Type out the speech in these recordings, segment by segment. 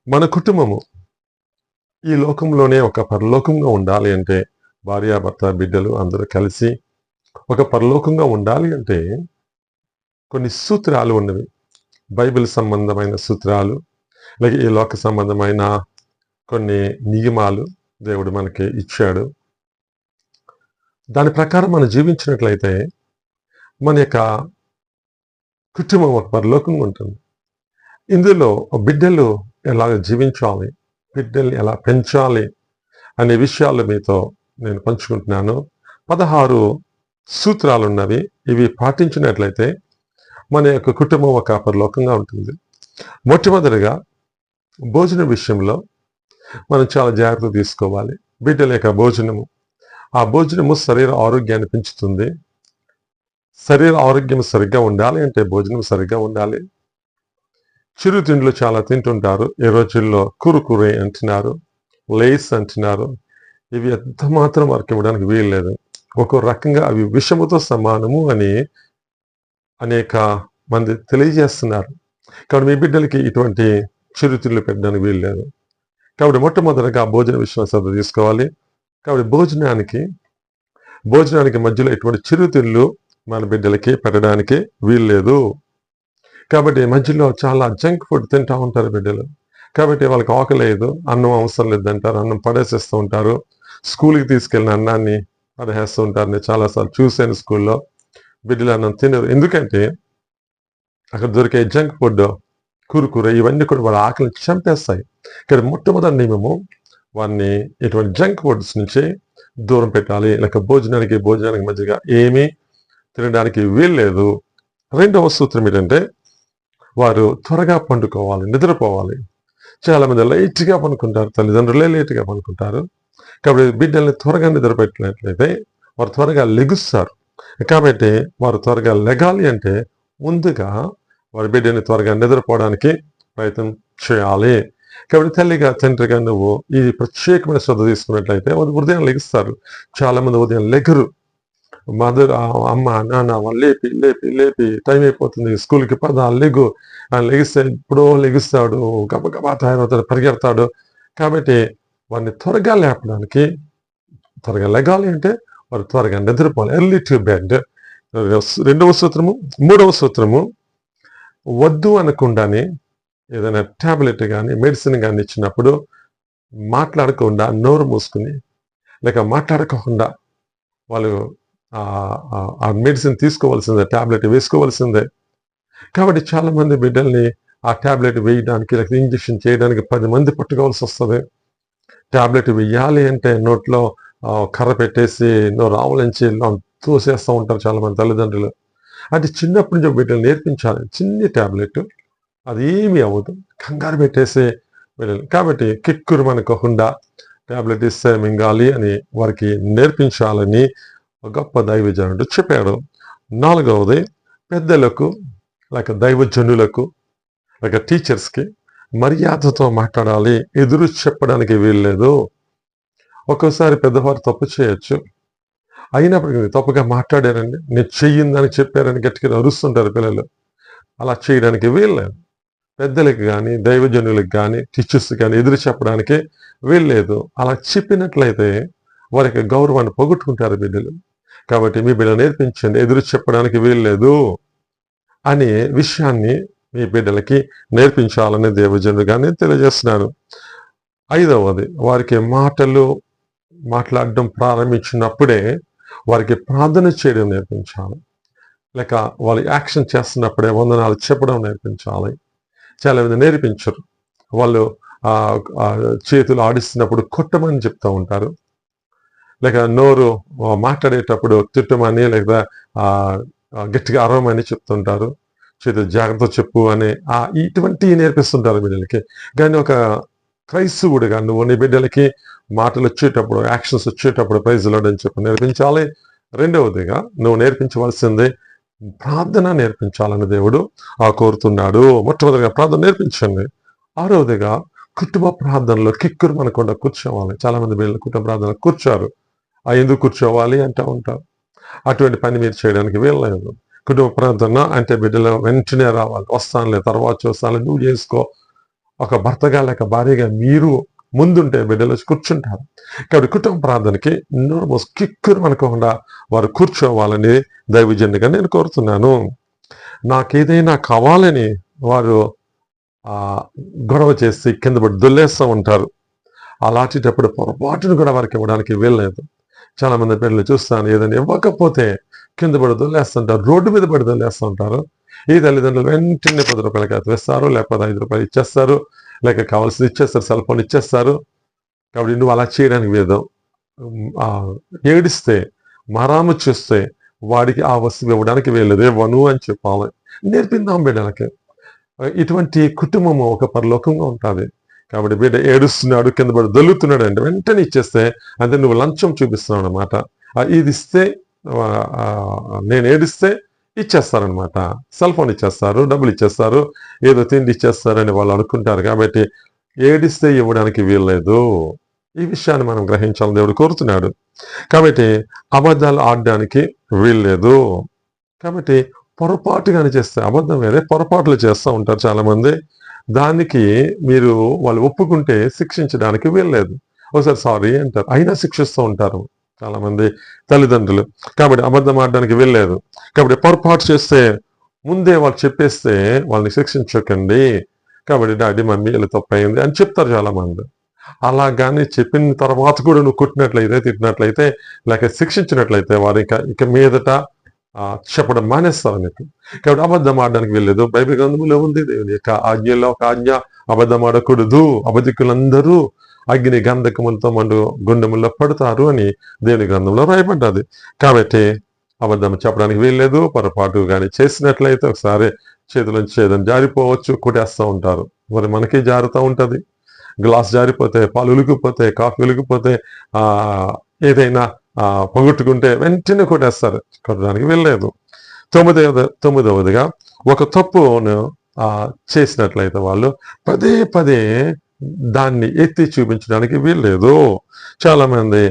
మన కుటుంబము ఈ లోకంలోనే ఒక పరలోకంగా ఉండాలి అంటే భార్యాభర్త బిడ్డలు అందరూ కలిసి ఒక పరలోకంగా ఉండాలి అంటే కొన్ని సూత్రాలు ఉన్నవి. బైబిల్ సంబంధమైన సూత్రాలు, అలాగే ఈ లోక సంబంధమైన కొన్ని నియమాలు దేవుడు మనకి ఇచ్చాడు. దాని ప్రకారం మనం జీవించినట్లయితే మన యొక్క కుటుంబం ఒక పరలోకంగా ఉంటుంది. ఇందులో బిడ్డలు ఎలా జీవించాలి, బిడ్డల్ని ఎలా పెంచాలి అనే విషయాలు మీతో నేను పంచుకుంటున్నాను. 16 సూత్రాలు ఉన్నవి. ఇవి పాటించినట్లయితే మన యొక్క కుటుంబం ఒక పరలోకంగా ఉంటుంది. మొట్టమొదటిగా భోజనం విషయంలో మనం చాలా జాగ్రత్త తీసుకోవాలి. బిడ్డల యొక్క భోజనము, ఆ భోజనము శరీర ఆరోగ్యాన్ని పెంచుతుంది. శరీర ఆరోగ్యం సరిగ్గా ఉండాలి అంటే భోజనం సరిగ్గా ఉండాలి. చిరుతిండ్లు చాలా తింటుంటారు. ఈ రోజుల్లో కురుకురే అంటున్నారు, లేస్ అంటున్నారు. ఇవి ఎంత మాత్రం వారికి ఇవ్వడానికి వీల్లేదు. ఒక్కో రకంగా అవి విషముతో సమానము అని అనేక మంది తెలియజేస్తున్నారు. కాబట్టి మీ బిడ్డలకి ఇటువంటి చిరుతిండ్లు పెట్టడానికి వీల్లేదు. కాబట్టి మొట్టమొదటిగా భోజన విషయంలో శ్రద్ధ తీసుకోవాలి. కాబట్టి భోజనానికి మధ్యలో ఇటువంటి చిరుతిండ్లు మన బిడ్డలకి పెట్టడానికి వీల్లేదు. కాబట్టి మధ్యలో చాలా జంక్ ఫుడ్ తింటూ ఉంటారు బిడ్డలు. కాబట్టి వాళ్ళకి ఆకలేదు, అన్నం అవసరం లేదంటారు, అన్నం పడేసేస్తూ ఉంటారు. స్కూల్కి తీసుకెళ్ళిన అన్నాన్ని పడేస్తూ ఉంటారు. నేను చాలాసార్లు చూశాను స్కూల్లో బిడ్డలు అన్నం తినరు. ఎందుకంటే అక్కడ దొరికే జంక్ ఫుడ్, కురుకురే ఇవన్నీ కూడా వాళ్ళ ఆకలిని చంపేస్తాయి. ఇక్కడ మొట్టమొదటి నియమము వారిని ఇటువంటి జంక్ ఫుడ్స్ నుంచి దూరం పెట్టాలి. లేక భోజనానికి మధ్యగా ఏమీ తినడానికి వీల్లేదు. రెండవ సూత్రం ఏంటంటే వారు త్వరగా పండుకోవాలి, నిద్రపోవాలి. చాలా మంది లైట్గా పనుకుంటారు, తల్లిదండ్రులే లేట్గా పనుకుంటారు. కాబట్టి బిడ్డల్ని త్వరగా నిద్రపెట్టినట్లయితే వారు త్వరగా లెగుస్తారు. కాబట్టి వారు త్వరగా లెగాలి అంటే ముందుగా వారి బిడ్డని త్వరగా నిద్రపోవడానికి ప్రయత్నం చేయాలి. కాబట్టి తల్లిగా తండ్రిగా నువ్వు ఈ ప్రత్యేకమైన శ్రద్ధ తీసుకున్నట్లయితే వారు ఉదయం లెగుస్తారు. చాలా మంది ఉదయం లెగరు. మదర్ అమ్మ నాన్న వాళ్ళు లేపి లేపి లేపి టైం అయిపోతుంది, స్కూల్కి పద లెగు, లెగిస్తే ఎప్పుడో లెగుస్తాడు, గబగబా తయారవుతాడు, పరిగెడతాడు. కాబట్టి వారిని త్వరగా లేపడానికి, త్వరగా లెగాలి అంటే వారు త్వరగా నిద్రపోవాలి. Early to bed. రెండవ సూత్రము. మూడవ సూత్రము, వద్దు అనకుండానే ఏదైనా ట్యాబ్లెట్ కానీ మెడిసిన్ కానీ ఇచ్చినప్పుడు మాట్లాడకుండా నోరు మూసుకుని లేక మాట్లాడకుండా వాళ్ళు ఆ మెడిసిన్ తీసుకోవాల్సిందే, ట్యాబ్లెట్ వేసుకోవాల్సిందే. కాబట్టి చాలా మంది బిడ్డల్ని ఆ ట్యాబ్లెట్ వేయడానికి లేకపోతే ఇంజక్షన్ చేయడానికి 10 మంది పట్టుకోవాల్సి వస్తుంది. ట్యాబ్లెట్ వేయాలి అంటే నోట్లో కర్ర పెట్టేసి నోరు ఆవలించి తోసేస్తూ ఉంటారు చాలా మంది తల్లిదండ్రులు. అంటే చిన్నప్పటి నుంచి బిడ్డలు నేర్పించాలి. చిన్ని ట్యాబ్లెట్, అది ఏమీ అవ్వదు, కంగారు పెట్టేసి బిడ్డలు. కాబట్టి కిక్కురు మనకోకుండా ట్యాబ్లెట్ ఇస్తే మింగాలి అని వారికి నేర్పించాలని గొప్ప దైవజనుడు చెప్పాడు. నాలుగవది, పెద్దలకు లేక దైవజనులకు లేక టీచర్స్కి మర్యాదతో మాట్లాడాలి. ఎదురు చెప్పడానికి వీల్లేదు. ఒక్కోసారి పెద్దవారు తప్పు చేయొచ్చు, అయినప్పటికీ తప్పుగా మాట్లాడారండి, నేను చెయ్యిందని చెప్పారని గట్టిగా అరుస్తుంటారు పిల్లలు. అలా చేయడానికి వీల్లేదు. పెద్దలకి కానీ దైవజనులకు కానీ టీచర్స్ కానీ ఎదురు చెప్పడానికి వీల్లేదు. అలా చెప్పినట్లయితే వారికి గౌరవాన్ని పోగొట్టుకుంటారు బిడ్డలు. కాబట్టి మీ బిడ్డలు నేర్పించండి, ఎదురు చెప్పడానికి వీల్లేదు అనే విషయాన్ని మీ బిడ్డలకి నేర్పించాలని దేవజనుడుగా నేను తెలియజేస్తున్నాను. ఐదవది, వారికి మాట్లాడడం ప్రారంభించినప్పుడే వారికి ప్రార్థన చేయడం నేర్పించాలి. లేక వాళ్ళు యాక్షన్ చేస్తున్నప్పుడే వందనాలు చెప్పడం నేర్పించాలి. చాలా మంది నేర్పించరు. వాళ్ళు చేతులు ఆడిస్తున్నప్పుడు కొట్టమని చెప్తూ ఉంటారు, లేక నోరు మాట్లాడేటప్పుడు తిట్టమని లేక గట్టిగా అరవమని చెప్తుంటారు, చేతులు జాగ్రత్త చెప్పు అని ఇటువంటివి నేర్పిస్తుంటారు బిడ్డలకి. కానీ ఒక క్రైస్తవుడిగా నువ్వు నీ బిడ్డలకి మాటలు వచ్చేటప్పుడు, యాక్షన్స్ వచ్చేటప్పుడు ప్రైజ్ లార్డ్ అని చెప్పి నేర్పించాలి. రెండవదిగా నువ్వు నేర్పించవలసిందే ప్రార్థన నేర్పించాలని దేవుడు కోరుతున్నాడు. మొట్టమొదటిగా ప్రార్థన నేర్పించండి. ఆరవదిగా కుటుంబ ప్రార్థనలో కిక్కురు మనకుండా కూర్చోవాలి. చాలా మంది బిడ్డలు కుటుంబ ప్రార్థనలో కూర్చోరు. ఎందుకు కూర్చోవాలి అంటూ ఉంటారు. అటువంటి పని మీరు చేయడానికి వీల్లేదు. కుటుంబ ప్రార్థన అంటే బిడ్డలు వెంటనే రావాలి, వస్తానులే తర్వాత చూస్తాను, నువ్వు చేసుకో ఒక భర్తగా లేక భార్యగా మీరు ముందుంటే బిడ్డలు కూర్చుంటారు. కాబట్టి కుటుంబ ప్రార్థనకి కిక్కురు అనుకోకుండా వారు కూర్చోవాలని దైవజనుడిగా నేను కోరుతున్నాను. నాకేదైనా కావాలని వారు గొడవ చేసి కింద పడి దొల్లేస్తూ ఉంటారు. అలాంటిటప్పుడు పొరపాటును కూడా వారికి ఇవ్వడానికి వీల్లేదు. చాలా మంది పిల్లలు చూస్తాను, ఏదైనా ఇవ్వకపోతే కింద పడి దొల్లేస్తుంటారు, రోడ్డు మీద పడి దొల్లేస్తూ ఉంటారు. ఈ తల్లిదండ్రులు వెంటనే 10 రూపాయలకి వేస్తారు, లేకపోతే 5 రూపాయలు ఇచ్చేస్తారు, లేక కావాల్సింది ఇచ్చేస్తారు, సెల్ ఫోన్ ఇచ్చేస్తారు. కాబట్టి నువ్వు అలా చేయడానికి లేదు. ఏడిస్తే మారాము చూస్తే వాడికి ఆ వస్తువు ఇవ్వడానికి వీల్లేదు, ఇవ్వను అని చెప్పాలి. నేర్పిందాం బిడ్డలకి. ఇటువంటి కుటుంబము ఒక పరలోకంగా ఉంటుంది. కాబట్టి బిడ్డ ఏడుస్తున్నాడు, కింద పడి దొల్లుతున్నాడు అంటే వెంటనే ఇచ్చేస్తే అంటే నువ్వు లంచం చూపిస్తున్నావు అనమాట. ఇది ఇస్తే నేను ఏడిస్తే ఇచ్చేస్తారనమాట. సెల్ ఫోన్ ఇచ్చేస్తారు, డబ్బులు ఇచ్చేస్తారు, ఏదో తిండి ఇచ్చేస్తారని వాళ్ళు అనుకుంటారు. కాబట్టి ఏడిస్తే ఇవ్వడానికి వీల్లేదు. ఈ విషయాన్ని మనం గ్రహించాలని దేవుడు కోరుతున్నాడు. కాబట్టి అబద్ధాలు ఆడడానికి వీల్లేదు. కాబట్టి పొరపాటుగానే చేస్తే, అబద్ధం వేరే, పొరపాట్లు చేస్తూ ఉంటారు చాలామంది. దానికి మీరు వాళ్ళు ఒప్పుకుంటే శిక్షించడానికి వీల్లేదు. ఒకసారి సారీ అంటారు, అయినా శిక్షిస్తూ ఉంటారు చాలామంది తల్లిదండ్రులు. కాబట్టి అబద్ధం ఆడడానికి వీల్లేదు. కాబట్టి పొరపాటు చేస్తే ముందే వాళ్ళు చెప్పేస్తే వాళ్ళని శిక్షించకండి. కాబట్టి డాడీ మమ్మీ ఇలా తప్పయింది అని చెప్తారు చాలామంది. అలా కానీ చెప్పిన తర్వాత కూడా నువ్వు కొట్టినట్లయితే, తిట్టినట్లయితే, లేక శిక్షించినట్లయితే వారు ఇక మీదట చెప్పడం మానేస్తారు నీకు. కాబట్టి అబద్ధం ఆడడానికి వెళ్ళలేదు. బైబిల్ గ్రంథంలో ఉంది, దేవుని యొక్క ఆజ్ఞలో ఒక ఆజ్ఞ, అబద్ధం ఆడకూడదు, అబద్ధికులందరూ అగ్ని గంధకములతో మండు గుండముల్లో పడతారు అని దేవుని గ్రంథంలో రాయబడ్డది. కాబట్టి అబద్ధం చెప్పడానికి వీల్లేదు. పొరపాటు కానీ చేసినట్లయితే ఒకసారి చేతిలోంచి ఏదైనా జారిపోవచ్చు, కొట్టేస్తూ ఉంటారు. మరి మనకి జారుతూ ఉంటుంది. గ్లాస్ జారిపోతే, పాలు ఉలికిపోతే, కాఫీ ఉలికిపోతే, ఏదైనా పొగొట్టుకుంటే వెంటనే కొట్టేస్తారు. కొట్టడానికి వెళ్ళలేదు. తొమ్మిదవదిగా ఒక తప్పును చేసినట్లయితే వాళ్ళు పదే పదే దాన్ని ఎత్తి చూపించడానికి వీల్లేదు. చాలా మంది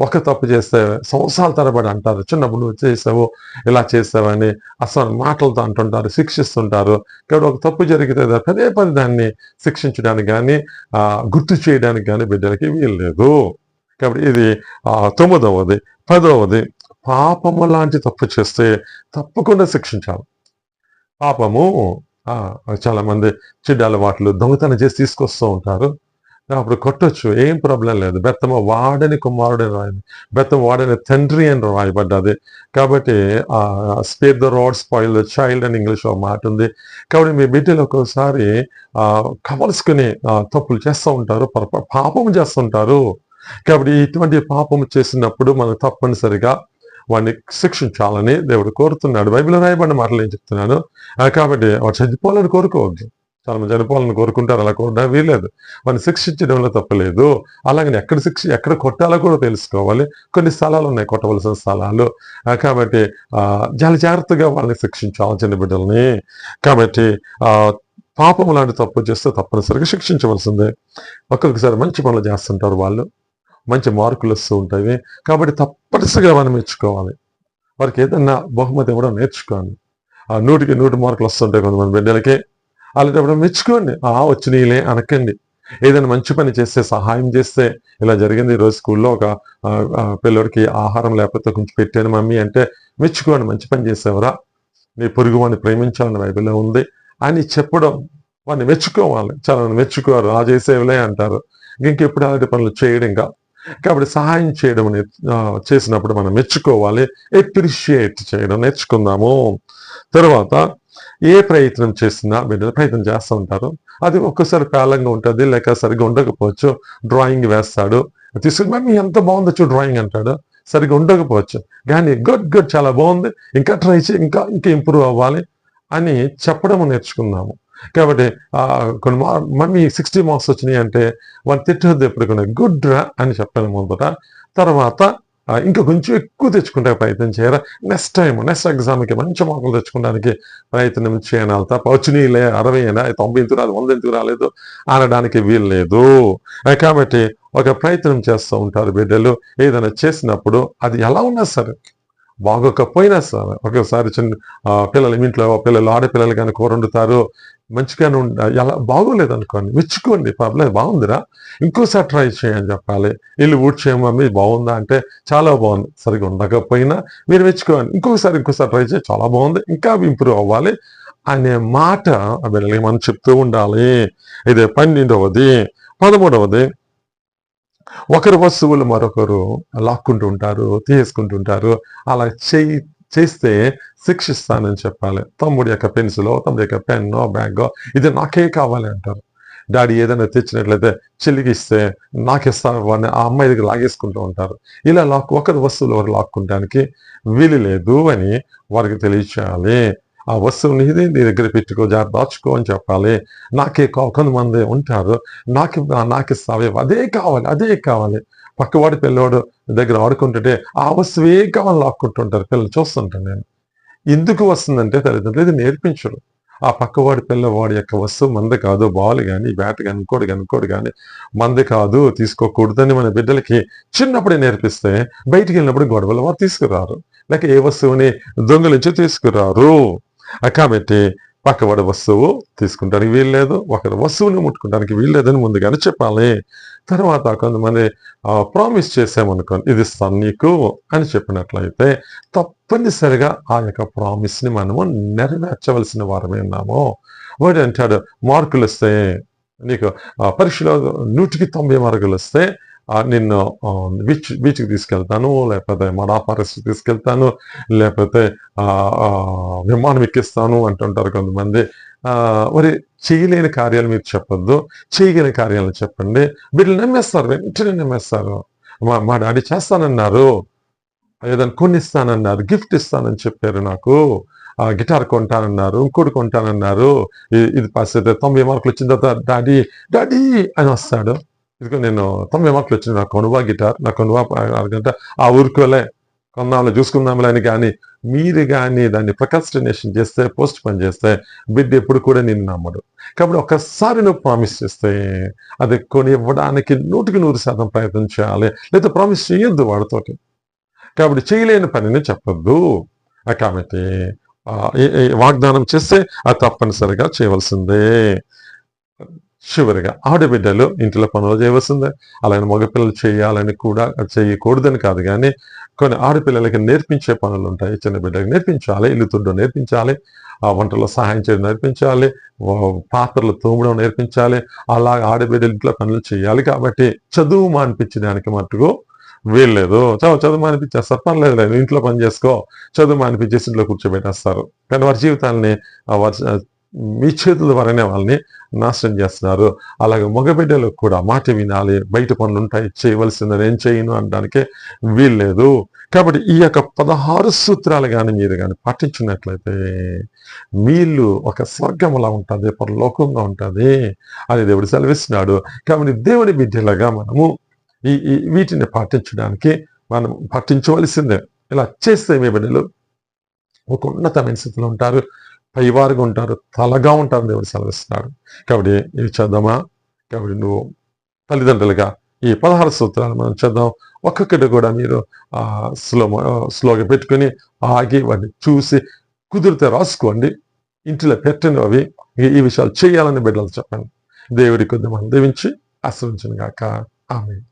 ఒక తప్పు చేస్తే సంవత్సరాల తరబడి అంటారు, చిన్నప్పుడు నువ్వు చేసావు, ఇలా చేసావని అసలు మాటలతో అంటుంటారు, శిక్షిస్తుంటారు. కాబట్టి ఒక తప్పు జరిగితే పదే పదే దాన్ని శిక్షించడానికి కానీ గుర్తు చేయడానికి కానీ బిడ్డలకి వీల్లేదు. కాబట్టి ఇది 9వది. 10వది, పాపము లాంటి తప్పు చేస్తే తప్పకుండా శిక్షించాలి. పాపము చాలా మంది చెడ్డ అలవాట్లు, దొంగతనం చేసి తీసుకొస్తూ ఉంటారు. అప్పుడు కొట్టొచ్చు, ఏం ప్రాబ్లం లేదు. బెత్తము వాడని కుమారుడు అని రాయింది, బెత్తము వాడని తండ్రి అని రాయబడ్డది. కాబట్టి spare the rod spoil the child అని ఇంగ్లీష్లో మాట ఉంది. కాబట్టి మీ బిడ్డలు ఒక్కోసారి కవల్సుకుని తప్పులు చేస్తూ ఉంటారు, పాపం చేస్తుంటారు. కాబట్టి ఇటువంటి పాపం చేసినప్పుడు మనం తప్పనిసరిగా వాడిని శిక్షించాలని దేవుడు కోరుతున్నాడు. బైబిల్లో రాయబడిన మాటలు నేను చెప్తున్నాను. కాబట్టి వాడు చనిపోవాలని కోరుకోవద్దు. చాలా మంది చనిపోవాలని కోరుకుంటారు, అలా కోరడం వీలేదు. వాడిని శిక్షించడంలో తప్పలేదు. అలాగని ఎక్కడ కొట్టాలో కూడా తెలుసుకోవాలి. కొన్ని స్థలాలు ఉన్నాయి కొట్టవలసిన స్థలాలు. కాబట్టి చాలా జాగ్రత్తగా వాళ్ళని శిక్షించాలి చిన్న బిడ్డల్ని. కాబట్టి పాపం లాంటి తప్పు చేస్తే తప్పనిసరిగా శిక్షించవలసిందే. ఒక్కొక్కసారి మంచి పనులు చేస్తుంటారు వాళ్ళు, మంచి మార్కులు వస్తూ ఉంటాయి. కాబట్టి తప్పనిసరిగా మనం మెచ్చుకోవాలి. వారికి ఏదన్నా బహుమతి ఇవ్వడం నేర్చుకోండి. 100కి 100 మార్కులు వస్తుంటాయి కొంతమంది బిడ్డలకి. అలాంటప్పుడు మెచ్చుకోండి, వచ్చినీలే అనకండి. ఏదైనా మంచి పని చేస్తే, సహాయం చేస్తే, ఇలా జరిగింది ఈరోజు స్కూల్లో ఒక పిల్లడికి ఆహారం లేకపోతే కొంచెం పెట్టాను మమ్మీ అంటే మెచ్చుకోండి, మంచి పని చేసేవరా, నీ పొరుగు వాడిని ప్రేమించాలని బైబిల్లో ఉంది అని చెప్పడం, వాడిని మెచ్చుకోవాలి. చాలా మంది మెచ్చుకోరు, చేసేవిలే అంటారు. ఇంకెప్పుడు అలాంటి పనులు చేయడం ఇంకా. కాబట్టి సహాయం చేయడం చేసినప్పుడు మనం మెచ్చుకోవాలి, అప్రిషియేట్ చేయడం నేర్చుకుందాము. తర్వాత ఏ ప్రయత్నం చేసినా బిడ్డలు ప్రయత్నం చేస్తూ ఉంటారు. అది ఒక్కసారి పేలంగా ఉంటుంది, లేక సరిగ్గా ఉండకపోవచ్చు. డ్రాయింగ్ వేస్తాడు, తీసుకుని మమ్మీ ఎంత బాగుందో చూడు డ్రాయింగ్ అంటాడు. సరిగ్గా ఉండకపోవచ్చు, కానీ గుడ్ చాలా బాగుంది, ఇంకా ట్రై చేయి, ఇంకా ఇంప్రూవ్ అవ్వాలి అని చెప్పడం నేర్చుకుందాము. కాబట్టి కొన్ని మమ్మీ 60 మార్క్స్ వచ్చినాయి అంటే వాళ్ళు తిట్టొద్దు ఎప్పుడు, గుడ్ రా అని చెప్పాను మొదట. తర్వాత ఇంకా కొంచెం ఎక్కువ తెచ్చుకుంటే ప్రయత్నం చేయరా, నెక్స్ట్ ఎగ్జామ్కి మంచి మార్కులు తెచ్చుకోవడానికి ప్రయత్నం చేయాలి తప్ప వచ్చినాయిలే 60 అయినా 90 ఎందుకు రాలేదు, 100 ఎందుకు రాలేదు అనడానికి వీల్లేదు. కాబట్టి ఒక ప్రయత్నం చేస్తూ ఉంటారు బిడ్డలు. ఏదైనా చేసినప్పుడు అది ఎలా ఉన్నా సరే బాగోకపోయినా సరే ఒక్కోసారి పిల్లలు ఇంట్లో పిల్లలు ఆడపిల్లలు కానీ కూర వండుతారు మంచిగానే ఎలా బాగోలేదు అనుకోండి, మెచ్చుకోండి, పర్లేదు బాగుందిరా, ఇంకోసారి ట్రై చేయని చెప్పాలి. ఇల్లు ఊడ్చేయమో మమ్మీ బాగుందా అంటే చాలా బాగుంది, సరిగ్గా ఉండకపోయినా మీరు మెచ్చుకోండి, ఇంకోసారి ట్రై చేయి, చాలా బాగుంది, ఇంకా ఇంప్రూవ్ అవ్వాలి అనే మాట పిల్లలకి మనం చెప్తూ ఉండాలి. ఇది 12వది. 13వది, ఒకరి వస్తువులు మరొకరు లాక్కుంటూ ఉంటారు, తీసుకుంటుంటారు. అలా చేస్తే శిక్షిస్తానని చెప్పాలి. తమ్ముడి యొక్క పెన్సిలో, తమ్ముడి యొక్క పెన్నో, బ్యాగో ఇది నాకే కావాలి అంటారు. డాడీ ఏదైనా తెచ్చినట్లయితే చెల్లికి ఇస్తే నాకిస్తాను అని ఆ అమ్మాయి దగ్గర లాగేసుకుంటూ ఉంటారు. ఇలా ఒకరి వస్తువులు ఒకరు లాక్కుంటానికి వీలు లేదు అని వారికి తెలియచేయాలి. ఆ వస్తువుని నీ దగ్గర పెట్టుకో, జాగ్రత్త దాచుకో అని చెప్పాలి. కొంతమంది ఉంటారు, నాకిస్తావే, అదే కావాలి. పక్కవాడి పిల్లవాడు దగ్గర ఆడుకుంటుంటే ఆ వస్తువే కావాలని లాక్కుంటుంటారు. పిల్లలు చూస్తుంటాను నేను. ఎందుకు వస్తుందంటే తల్లిదండ్రులు ఇది నేర్పించరు. ఆ పక్కవాడి పిల్లవాడి యొక్క వస్తువు మంది కాదు, బాల్ కానీ, బ్యాట్ కానీ, ఇంకోటి కానీ మంది కాదు, తీసుకోకూడదని మన బిడ్డలకి చిన్నప్పుడే నేర్పిస్తే బయటికి వెళ్ళినప్పుడు గొడవలు వారు తీసుకురారు, లేక ఏ వస్తువుని దొంగలించి తీసుకురారు. కాబట్టి పక్కవాడి వస్తువు తీసుకుంటానికి వీల్లేదు, ఒకరి వస్తువుని ముట్టుకుంటానికి వీల్లేదని ముందుగానే చెప్పాలి. తర్వాత కొంతమంది ప్రామిస్ చేసామనుకోండి, ఇది ఇస్తాను నీకు అని చెప్పినట్లయితే తప్పనిసరిగా ఆ యొక్క ప్రామిస్ని మనము నెరవేర్చవలసిన వారమే ఉన్నాము. వాడు అంటాడు, మార్కులు వస్తే నీకు పరీక్షలో 100కి 90 మార్కులు వస్తే నిన్ను బీచ్కి తీసుకెళ్తాను, లేకపోతే మడా ఫారెస్ట్ తీసుకెళ్తాను, లేకపోతే విమానం ఎక్కిస్తాను అంటుంటారు కొంతమంది. మరి చేయలేని కార్యాలు మీరు చెప్పొద్దు, చేయగలిగిన కార్యాలను చెప్పండి. వీళ్ళు నమ్మేస్తారు, వెంటనే నమ్మేస్తారు. మా డాడీ చేస్తానన్నారు, ఏదైనా కొనిస్తానన్నారు, గిఫ్ట్ ఇస్తానని చెప్పారు, నాకు గిటార్ కొంటానన్నారు, ఇంకోటి కొంటానన్నారు, ఇది పాస్ అయితే 90 మార్కులు వచ్చిన తర్వాత డాడీ డాడీ అని వస్తాడు. ఇదిగో నేను 90 మార్కులు వచ్చింది, నాకు కొనువా గిటార్, నాకు కొనువా అరగంట, ఆ ఊరుకోలే కొన్నాళ్ళు చూసుకుందాంలే అని. కానీ మీరు కానీ దాన్ని ప్రొక్రాస్టినేషన్ చేస్తే, పోస్ట్ పోన్ చేస్తే బిడ్డ ఎప్పుడు కూడా నిన్ను నమ్మడు. కాబట్టి ఒక్కసారి నువ్వు ప్రామిస్ చేస్తే అది కొని ఇవ్వడానికి 100% ప్రయత్నం చేయాలి, లేదా ప్రామిస్ చేయొద్దు వాడితోటి. కాబట్టి చేయలేని పనిని చెప్పొద్దు. కాబట్టి వాగ్దానం చేస్తే అది తప్పనిసరిగా చేయవలసిందే. చివరిగా ఆడబిడ్డలు ఇంట్లో పనులు చేయవలసిందే. అలాగే మగపిల్లలు చేయాలని కూడా చేయకూడదని కాదు, కానీ కొన్ని ఆడపిల్లలకి నేర్పించే పనులు ఉంటాయి. చిన్న బిడ్డలకు నేర్పించాలి, ఇల్లు తుడ్డం నేర్పించాలి, ఆ వంటలో సహాయం చేయడం నేర్పించాలి, పాత్రలు తోమడం నేర్పించాలి. అలా ఆడబిడ్డలు ఇంట్లో పనులు చేయాలి. కాబట్టి చదువు మానిపించడానికి మట్టుకు వీల్లేదు. చదువు మానిపించేస్తారు, పర్లేదు లేదు, ఇంట్లో పని చేసుకో, చదువు మానిపించేసి ఇంట్లో కూర్చోబెట్టేస్తారు. కానీ వారి జీవితాలని మీ చేతుల ద్వారానే వాళ్ళని నాశనం చేస్తున్నారు. అలాగే మగబిడ్డలు కూడా మాట వినాలి, బయట పనులు ఉంటాయి, చేయవలసింది నేను చేయను అనడానికి వీల్లేదు. కాబట్టి ఈ యొక్క 16 సూత్రాలు కానీ మీరు కానీ పాటించినట్లయితే మీళ్ళు ఒక స్వర్గంలా ఉంటుంది, పరలోకంగా ఉంటుంది అని దేవుడు సెలవిస్తున్నాడు. కాబట్టి దేవుని బిడ్డలుగా మనము వీటిని పాటించడానికి మనం పాటించవలసిందే. ఇలా చేస్తే మీ బిడ్డలు ఒక ఉన్నతమైన స్థితిలో ఉంటారు, పైవారుగా ఉంటారు, తలగా ఉంటారు దేవుడు సెలవిస్తున్నాడు. కాబట్టి ఇవి చేద్దామా? కాబట్టి నువ్వు తల్లిదండ్రులుగా ఈ 16 సూత్రాలు మనం చేద్దాం. ఒక్కొక్కటి కూడా మీరు స్లోగా పెట్టుకుని ఆగి వాటిని చూసి కుదిరితే రాసుకోండి, ఇంటిలో పెట్టినవి ఈ విషయాలు చేయాలని బిడ్డలు చెప్పండి. దేవుడి కొద్ది మనం దీవించి ఆశీర్వదించును గాక. ఆమేన్.